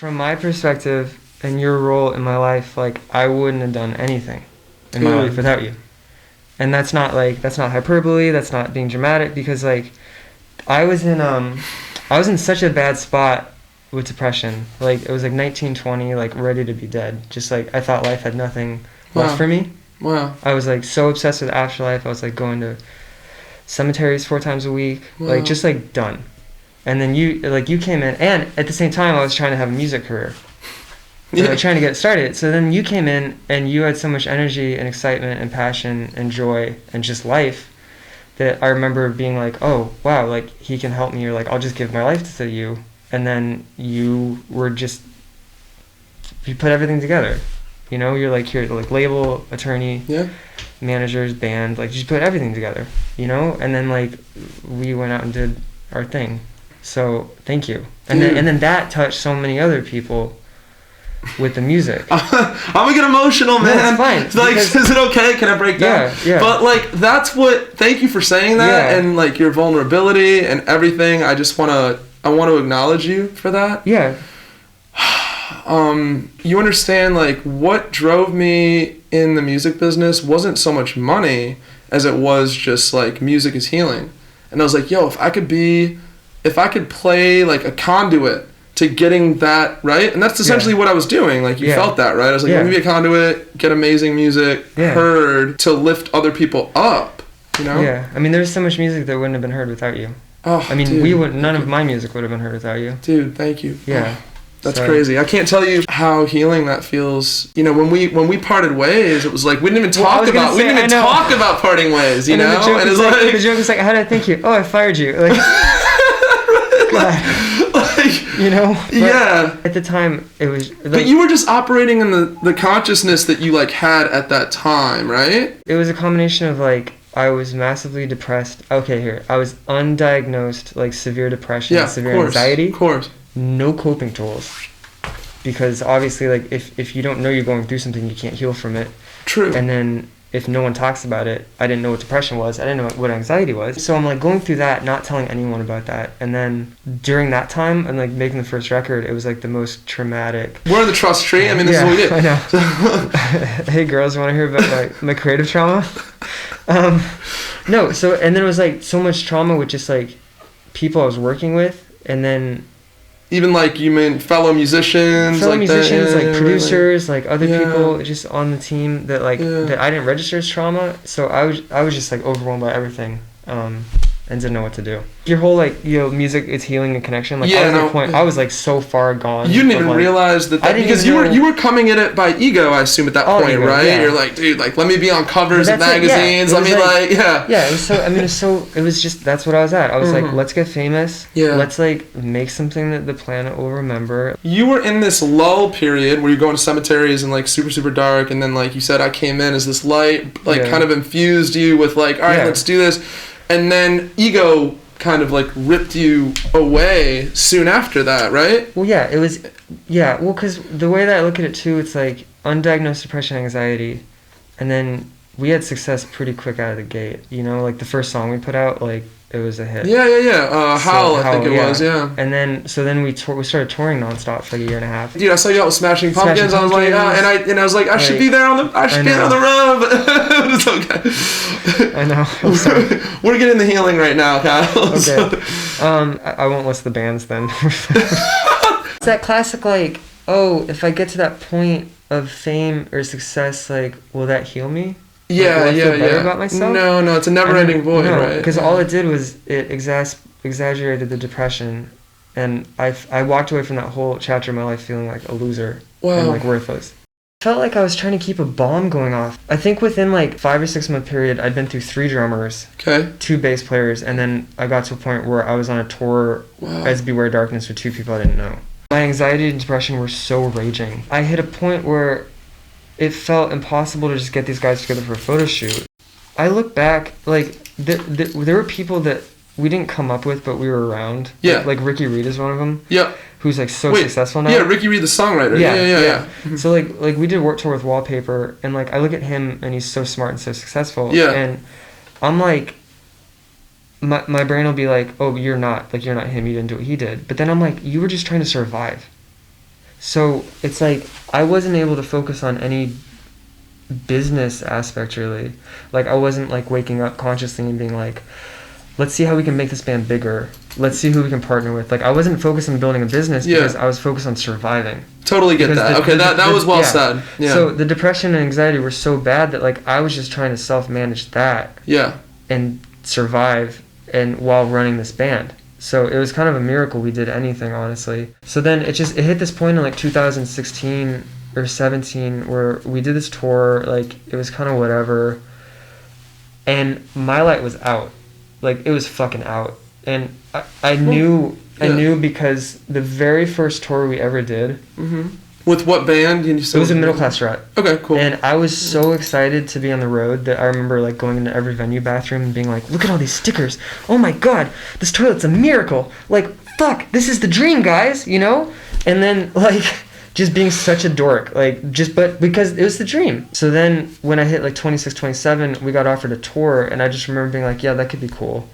From my perspective and your role in my life, like, I wouldn't have done anything in my life without you. And that's not hyperbole, that's not being dramatic, because like I was in such a bad spot with depression. Like, it was like 1920, like ready to be dead. Just like I thought life had nothing left for me. Wow. I was like so obsessed with afterlife. I was like going to cemeteries 4 times a week, like just like done. And then you came in, and at the same time I was trying to have a music career. Like trying to get started. So then you came in and you had so much energy and excitement and passion and joy and just life that I remember being like, oh wow, like he can help me, or like I'll just give my life to you. And then you put everything together. You know, you're like here, like label, attorney, managers, band, like just put everything together, you know? And then like we went out and did our thing. So thank you. And then that touched so many other people with the music. I'm gonna get emotional, man. No, it's fine. Like, is it okay? Can I break down? Yeah. But like, thank you for saying that, and like your vulnerability and everything. I want to acknowledge you for that. Yeah. You understand, like, what drove me in the music business wasn't so much money as it was just like music is healing. And I was like, yo, if I could play like a conduit to getting that right, and that's essentially what I was doing. Like, you felt that, right? I was like, let me be a conduit, get amazing music heard to lift other people up, you know? Yeah, I mean, there's so much music that wouldn't have been heard without you. Oh, I mean, none of my music would have been heard without you. Dude, thank you. Yeah. Oh, that's crazy. I can't tell you how healing that feels. You know, when we parted ways, it was like we didn't even talk about parting ways, you know? And the joke is like, how did I thank you? Oh, I fired you. Like, like, you know? But at the time, it was like, but you were just operating in the consciousness that you like had at that time, right? It was a combination of like, I was massively depressed. Okay, I was undiagnosed, like severe depression, severe anxiety. Of course. No coping tools. Because obviously, like, if you don't know you're going through something, you can't heal from it. True. And then if no one talks about it, I didn't know what depression was. I didn't know what anxiety was. So I'm like going through that, not telling anyone about that. And then during that time, and like making the first record, it was like the most traumatic. We're in the trust tree. I mean, this is what we did. I know. Hey girls, want to hear about my creative trauma? No. So, and then it was like so much trauma with just like people I was working with, and then even like, you mean fellow musicians, like producers, like other people just on the team that like that I didn't register as trauma. So I was just like overwhelmed by everything, and didn't know what to do. Your whole like, you know, music is healing and connection. Like I was like so far gone. You didn't even realize that because you were coming at it by ego, I assume, at that point, ego, right? Yeah. You're like, dude, like let me be on covers of magazines. Let me it was just, that's what I was at. I was like, let's get famous. Yeah. Let's like make something that the planet will remember. You were in this lull period where you're going to cemeteries and like super, super dark, and then like you said, I came in as this light, like kind of infused you with like, all right, let's do this. And then ego kind of like ripped you away soon after that, right? Well, it was, well, because the way that I look at it too, it's like undiagnosed depression, anxiety, and then we had success pretty quick out of the gate, you know, like the first song we put out, like it was a hit. Howl, I think it was, And then, we started touring nonstop for like a year and a half. Dude, I saw you out with Smashing Pumpkins. I was like, and I was like, I should be there on the road, but it's okay. I know. I'm sorry. We're getting the healing right now, Kyle. Okay. I won't list the bands then. It's that classic, like, oh, if I get to that point of fame or success, like, will that heal me? Yeah, like, will I feel better about myself? No, it's a never-ending void, right? Because all it did was it exaggerated the depression, and I walked away from that whole chapter of my life feeling like a loser and like worthless. I felt like I was trying to keep a bomb going off. I think within like 5 or 6 month period, I'd been through 3 drummers, 2 bass players, and then I got to a point where I was on a tour as Beware Darkness with 2 people I didn't know. My anxiety and depression were so raging. I hit a point where it felt impossible to just get these guys together for a photo shoot. I look back, like, there were people that we didn't come up with, but we were around. Yeah. Like Ricky Reed is one of them. Yeah. Who's, like, successful now. Yeah, Ricky Reed, the songwriter. Yeah. So, like we did Warped Tour with Wallpaper, and, like, I look at him, and he's so smart and so successful. Yeah. And I'm, like, my brain will be like, oh, you're not him, you didn't do what he did. But then I'm like, you were just trying to survive. So it's like I wasn't able to focus on any business aspect really. Like I wasn't like waking up consciously and being like, let's see how we can make this band bigger. Let's see who we can partner with. Like I wasn't focused on building a business because I was focused on surviving. Totally get that. That was well said. Yeah. So the depression and anxiety were so bad that like I was just trying to self-manage that. Yeah. And survive and while running this band. So it was kind of a miracle we did anything, honestly. So then it hit this point in like 2016 or 17 where we did this tour, like it was kind of whatever. And my light was out. Like it was fucking out. And I knew because the very first tour we ever did. Mm-hmm. With what band? It was a Middle Class Rut. Okay, cool. And I was so excited to be on the road that I remember like going into every venue bathroom and being like, look at all these stickers. Oh my God, this toilet's a miracle. Like, fuck, this is the dream, guys, you know? And then like just being such a dork, like but because it was the dream. So then when I hit like 26, 27, we got offered a tour and I just remember being like, yeah, that could be cool.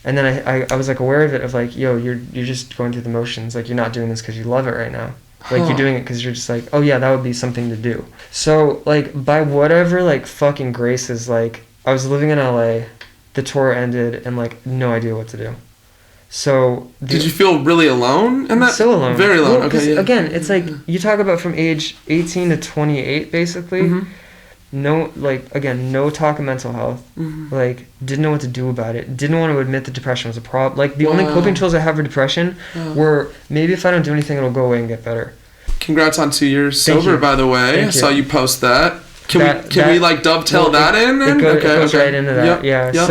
And then I was like aware of it of like, yo, you're just going through the motions. Like you're not doing this because you love it right now. Like you're doing it because you're just like, oh yeah, that would be something to do. So like by whatever like fucking graces, like I was living in LA, the tour ended and like no idea what to do. So did you feel really alone in that? So alone. Very alone. Well, okay. Yeah. Again, it's like you talk about from age 18 to 28 basically. Mm-hmm. No, like again, no talk of mental health. Mm-hmm. Like didn't know what to do about it. Didn't want to admit that depression was a problem. Like the only coping tools I have for depression were maybe if I don't do anything, it'll go away and get better. Congrats on 2 years sober, by the way. I saw you post that. Can we like dovetail that in? It goes right into that. Yep. Yeah.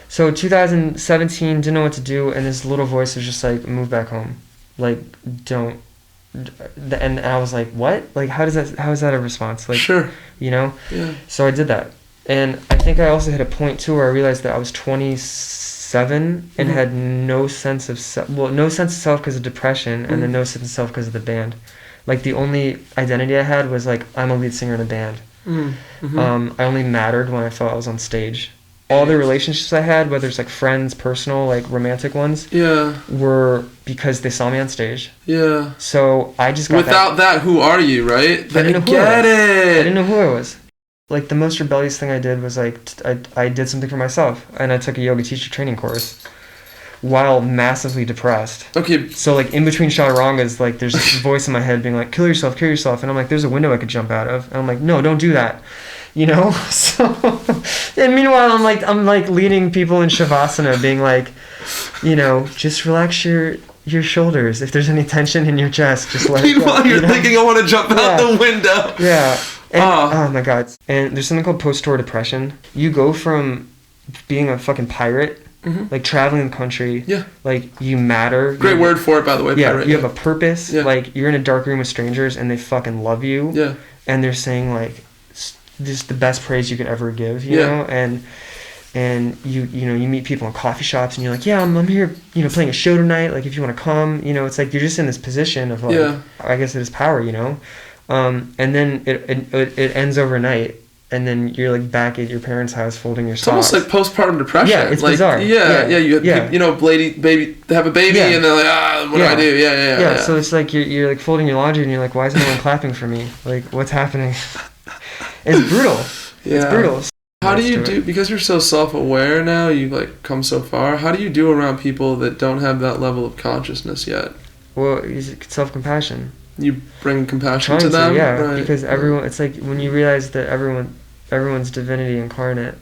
So 2017, didn't know what to do, and this little voice was just like, move back home. Like don't. And I was like, what? Like how is that a response? Like sure. You know? Yeah. So I did that. And I think I also hit a point too where I realized that I was 27 and had no sense of self because of depression and then no sense of self because of the band. Like the only identity I had was like I'm a lead singer in a band. Mm-hmm. I only mattered when I felt I was on stage. All the relationships I had, whether it's like friends, personal, like romantic ones, were because they saw me on stage. Yeah. So I just got without that, who are you, right? I didn't know who I was. I didn't know who I was. Like the most rebellious thing I did was like I did something for myself, and I took a yoga teacher training course while massively depressed. Okay. So like in between chaturangas, like there's this voice in my head being like, kill yourself, and I'm like, there's a window I could jump out of, and I'm like, no, don't do that. You know, so and meanwhile I'm like leading people in shavasana, being like, you know, just relax your shoulders. If there's any tension in your chest, just let it go. Meanwhile, you're thinking I want to jump out the window. Yeah. And, oh my God. And there's something called post-tour depression. You go from being a fucking pirate, like traveling the country. Yeah. Like you matter. Great word for it, by the way. Yeah. Pirate. You have a purpose. Yeah. Like you're in a dark room with strangers and they fucking love you. Yeah. And they're saying like, just the best praise you could ever give, you know, and you know you meet people in coffee shops and you're like, yeah, I'm here, you know, playing a show tonight, like if you want to come, you know, it's like you're just in this position of like, I guess it is power, you know, and then it ends overnight, and then you're like back at your parents' house folding your socks. It's almost like postpartum depression. Yeah, it's like, bizarre. You know, baby, they have a baby and they're like, what do I do? Yeah. So it's like you're like folding your laundry and you're like, why is no one clapping for me? Like, what's happening? It's brutal. Yeah. It's brutal. How do you do, because you're so self-aware now, you've like come so far, how do you do around people that don't have that level of consciousness yet? Well, it's self-compassion. You bring compassion to them? Right. Because everyone, it's like when you realize that everyone's divinity incarnate,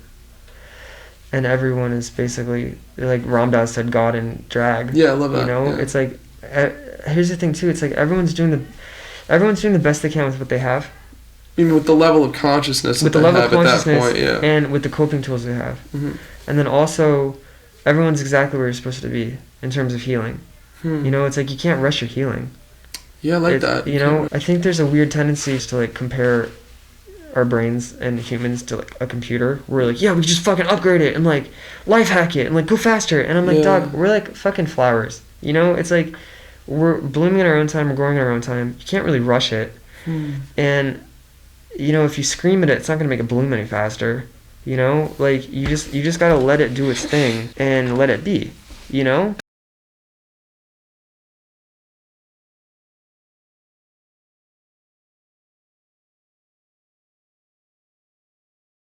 and everyone is basically, like Ram Dass said, God in drag. Yeah, I love that. You know, it's like, here's the thing too, it's like everyone's doing the best they can with what they have. Even with the level of consciousness that they have at that point, and with the coping tools they have. Mm-hmm. And then also, everyone's exactly where you're supposed to be in terms of healing. You know, it's like you can't rush your healing. Yeah, I like that. You know, I think there's a weird tendency to like compare our brains and humans to like a computer. We're like, yeah, we just fucking upgrade it and like life hack it and like go faster. And I'm like, dog, we're like fucking flowers. You know, it's like we're blooming in our own time, we're growing in our own time. You can't really rush it. And you know, if you scream at it, it's not gonna make it bloom any faster. You know, like you just gotta let it do its thing and let it be. You know,